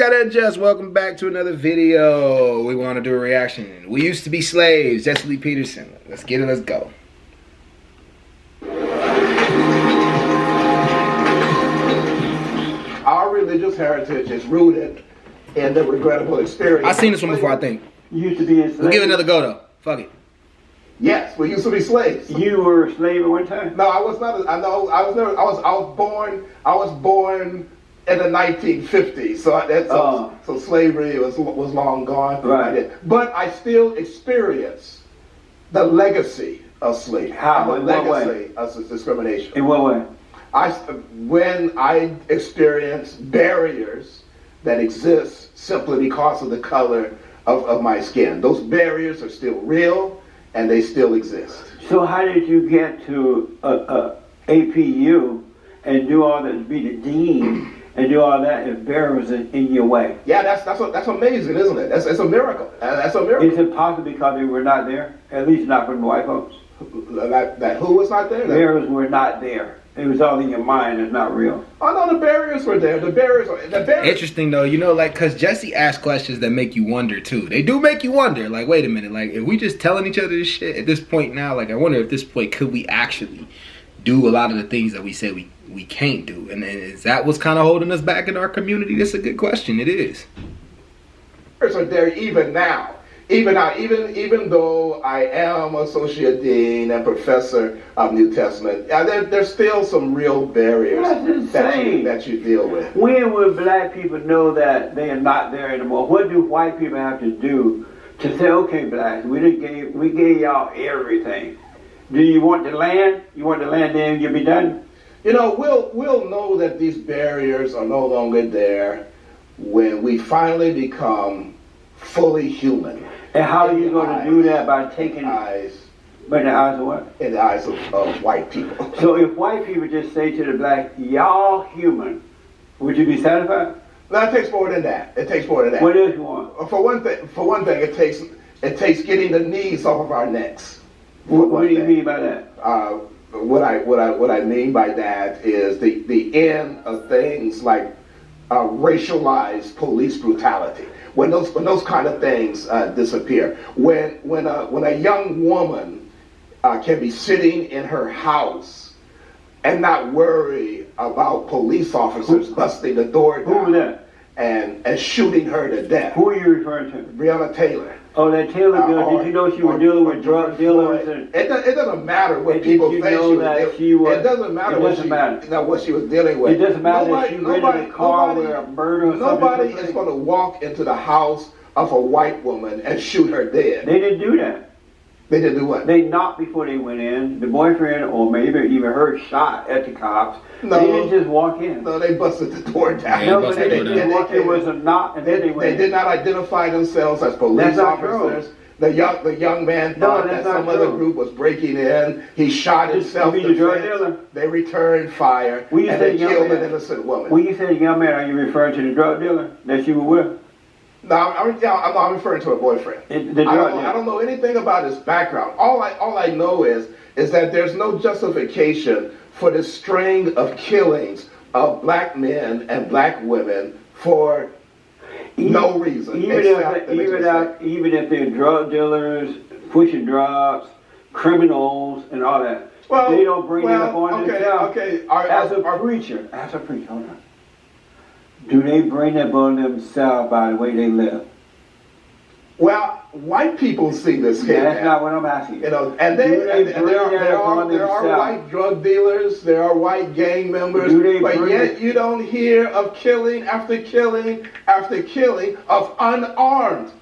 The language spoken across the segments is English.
gotta adjust. Welcome back to another video. We want to do a reaction. We used to be slaves. Jesse Lee Peterson. Let's get it. Let's go. Our religious heritage is rooted in the regrettable experience. I've seen this one before, I think. You used to be a slave. We'll give it another go though. Fuck it. Yes, we used to be slaves. You were a slave at one time? No, I was not. I know. I was never. I was born in the 1950s. So slavery was long gone. Right. But I still experience the legacy of slavery. How? The In what way? legacy of discrimination. In what way? When I experience barriers that exist simply because of the color of my skin, those barriers are still real and they still exist. So how did you get to APU and do all that, be the dean and do all that if barriers in your way? Yeah, that's amazing, isn't it? That's a miracle. That's a miracle. Is it possible because they were not there? At least not from the white folks. That who was not there? Barriers were not there. It was all in your mind. It's not real. Oh no, the barriers were there. The barriers. Interesting though, you know, like, cause Jesse asks questions that make you wonder too. They do make you wonder. Like, wait a minute, like, if we just telling each other this shit at this point now, like, I wonder if this point could we actually do a lot of the things that we say we can't do, and is that what's kind of holding us back in our community? That's a good question. It is. Barriers are there even now. Even though I am associate dean and professor of New Testament, there's still some real barriers that you deal with. When will black people know that they are not there anymore? What do white people have to do to say, okay, blacks, we gave y'all everything. Do you want the land? You want the land, then you'll be done? You know, we'll know that these barriers are no longer there when we finally become fully human. And how are you going to do that? By taking eyes? By the eyes of what? In the eyes of white people. So if white people just say to the black, y'all human, would you be satisfied? No, it takes more than that. It takes more than that. What else you want? For one thing, it takes getting the knees off of our necks. What do you mean by that? What I mean by that is the end of things like racialized police brutality. When those kind of things disappear, when a young woman can be sitting in her house and not worry about police officers busting the door down. Who was that? And shooting her to death. Who are you referring to? Breonna Taylor. Oh, that Taylor girl. Did you know she was dealing with drug dealers? It doesn't matter what people think she was. It doesn't matter what she was dealing with. It doesn't matter if she rented a car where a murder or something. Nobody is going to walk into the house of a white woman and shoot her dead. They didn't do that. They didn't do what? They knocked before they went in. The boyfriend, or maybe even her, shot at the cops. No, they didn't just walk in. No, they busted the door down. No, but they didn't walk in. It was a knock, and then they went in. They did not identify themselves as police officers. The young man thought that some other group was breaking in. He shot himself. The drug dealer? They returned fire, and they killed an innocent woman. When you say young man, are you referring to the drug dealer that you were with? No, I'm referring to a boyfriend. I don't know anything about his background. All I know is that there's no justification for this string of killings of black men and black women for no reason. Even if they're drug dealers, pushing drugs, criminals, and all that, they don't bring it up on themselves. As a preacher, hold on. Do they bring that on themselves by the way they live? Well, white people see this case. That's not what I'm asking. You know, and there are white drug dealers, there are white gang members, but yet you don't hear of killing after killing after killing of unarmed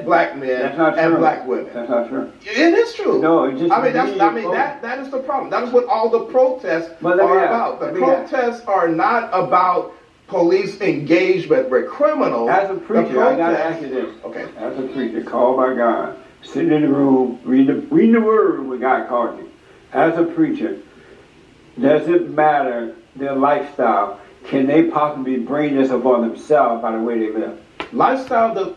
black men and black women. That's not true. It is true. No, it just that is the problem. That is what all the protests are about. The protests are not about police engagement with criminals. As a preacher, I gotta ask you this. Okay. As a preacher, called by God, sitting in the room, reading the word when God called you. As a preacher, does it matter their lifestyle? Can they possibly bring this upon themselves by the way they live? Lifestyle,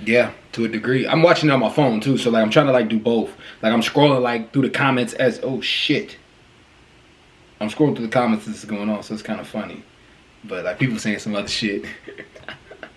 yeah, to a degree. I'm watching it on my phone too, so like I'm trying to like do both. Like I'm scrolling like through the comments as I'm scrolling through the comments as this is going on, so it's kind of funny. But like people saying some other shit.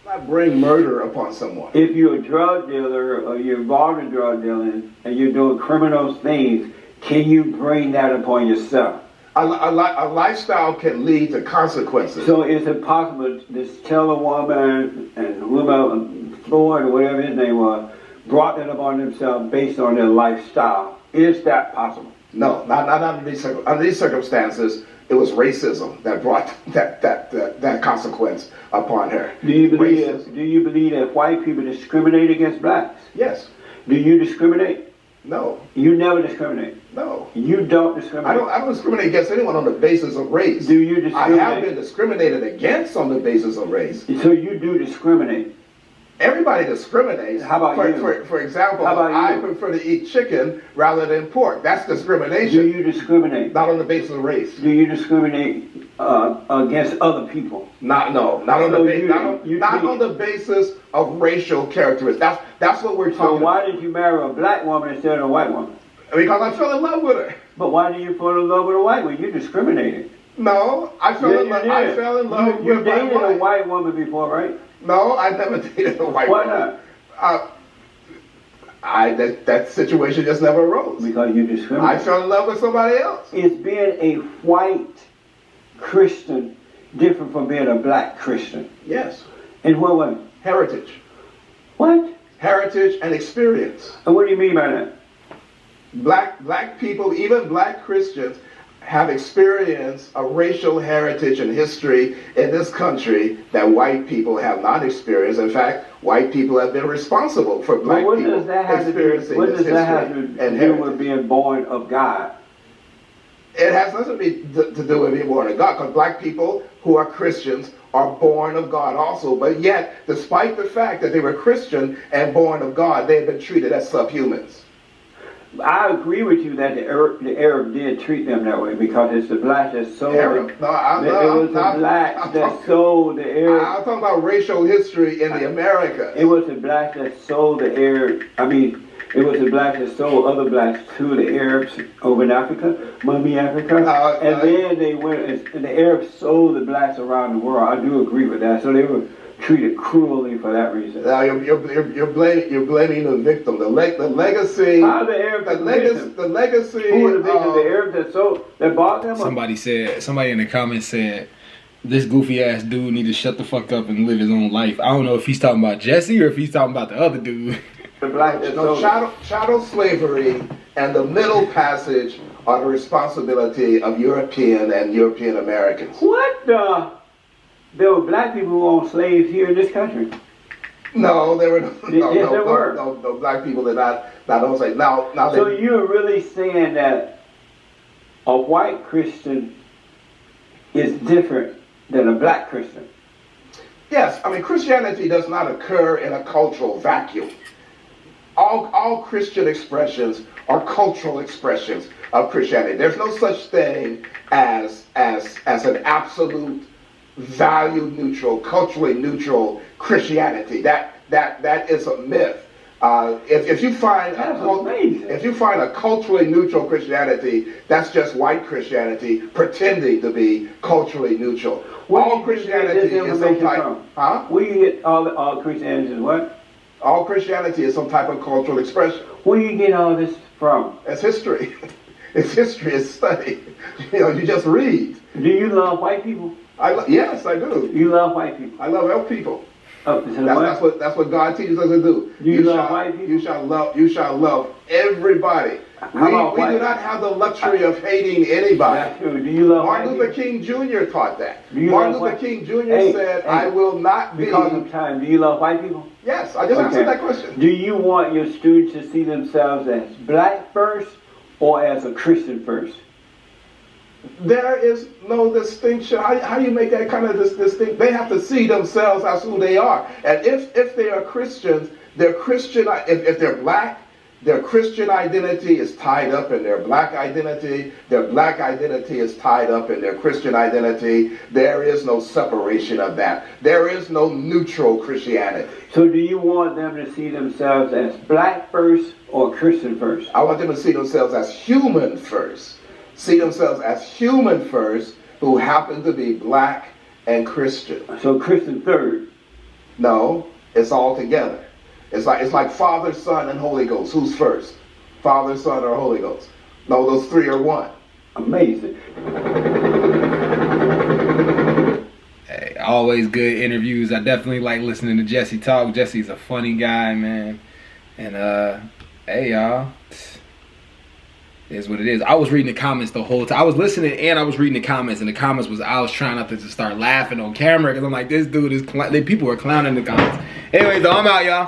Not bring murder upon someone. If you're a drug dealer or you're involved in drug dealing and you're doing criminal things, can you bring that upon yourself? A lifestyle can lead to consequences. So is it possible to tell a woman and whoever, Floyd or whatever his name was, brought that upon themselves based on their lifestyle? Is that possible? No, not under these circumstances. It was racism that brought that consequence upon her. Do you believe that white people discriminate against blacks? Yes. Do you discriminate? No. You never discriminate? No. You don't discriminate? I don't discriminate against anyone on the basis of race. Do you discriminate? I have been discriminated against on the basis of race. So you do discriminate? Everybody discriminates. How about you? For example, I prefer to eat chicken rather than pork. That's discrimination. Do you discriminate? Not on the basis of race. Do you discriminate against other people? Not on the basis of racial characteristics. That's what we're talking about. So why did you marry a black woman instead of a white woman? Because I fell in love with her. But why did you fall in love with a white woman? You discriminated. No, I fell in love. I fell in love with my wife. You dated a white woman before, right? No, I never dated a white woman. Why not? That situation just never arose. Because you discriminated. I fell in love with somebody else. Is being a white Christian different from being a black Christian? Yes. In what way? Heritage. What? Heritage and experience. And what do you mean by that? Black people, even black Christians, have experienced a racial heritage and history in this country that white people have not experienced. In fact, white people have been responsible for black people experiencing this history and heritage. With being born of God? It has nothing to do with being born of God, because black people who are Christians are born of God also. But yet, despite the fact that they were Christian and born of God, they have been treated as subhumans. I agree with you that the Arab did treat them that way, because it's the black that sold Arab? it. Was the black that sold the Arab. I'm talking about racial history in the Americas. It was the black that sold the Arab. It was the black that sold other blacks to the Arabs over in Africa, Mummy Africa. And then they went, and the Arabs sold the blacks around the world. I do agree with that. So they were treated cruelly for that reason. Now you're blaming the victim. The legacy. How the Arabs the legacy. Who was the victim? The Arabs that bought them? Somebody in the comments said, this goofy ass dude need to shut the fuck up and live his own life. I don't know if he's talking about Jesse or if he's talking about the other dude. The black chattel slavery and the Middle Passage are the responsibility of European and European Americans. What the? There were black people who owned slaves here in this country. No, there were no black people that not own slaves. Now so you're really saying that a white Christian is different than a black Christian? Yes, Christianity does not occur in a cultural vacuum. All Christian expressions are cultural expressions of Christianity. There's no such thing as an absolute value neutral, culturally neutral Christianity. That is a myth. If you find a culturally neutral Christianity, that's just white Christianity pretending to be culturally neutral. All Christianity is some type. Huh? Where you get all Christianity is what? All Christianity is some type of cultural expression. Where do you get all this from? It's history. It's history. It's study. You just read. Do you love white people? Yes, I do. You love white people? I love all people. So that's what God teaches us to do. You love white people? You shall love everybody. We do not have the luxury of hating anybody. That's true. Do you love Martin Luther King Jr. taught that. Martin Luther King Jr. said, I will not be... Because of time, do you love white people? Yes, I just answered that question. Do you want your students to see themselves as black first or as a Christian first? There is no distinction. How do you make that kind of distinction? They have to see themselves as who they are. And if they are Christians, if they're black, their Christian identity is tied up in their black identity. Their black identity is tied up in their Christian identity. There is no separation of that. There is no neutral Christianity. So do you want them to see themselves as black first or Christian first? I want them to see themselves as human first. See themselves as human first, who happen to be black and Christian. So Christian third. No, it's all together. It's like Father, Son, and Holy Ghost. Who's first? Father, Son, or Holy Ghost? No, those three are one. Amazing. Hey, always good interviews. I definitely like listening to Jesse talk. Jesse's a funny guy, man. And hey y'all, it is what it is. I was reading the comments the whole time. I was listening and I was reading the comments, and the comments was, I was trying not to just start laughing on camera because I'm like, this dude is people were clowning the comments. Anyways, though, I'm out, y'all.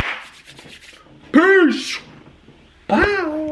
Peace. Bye.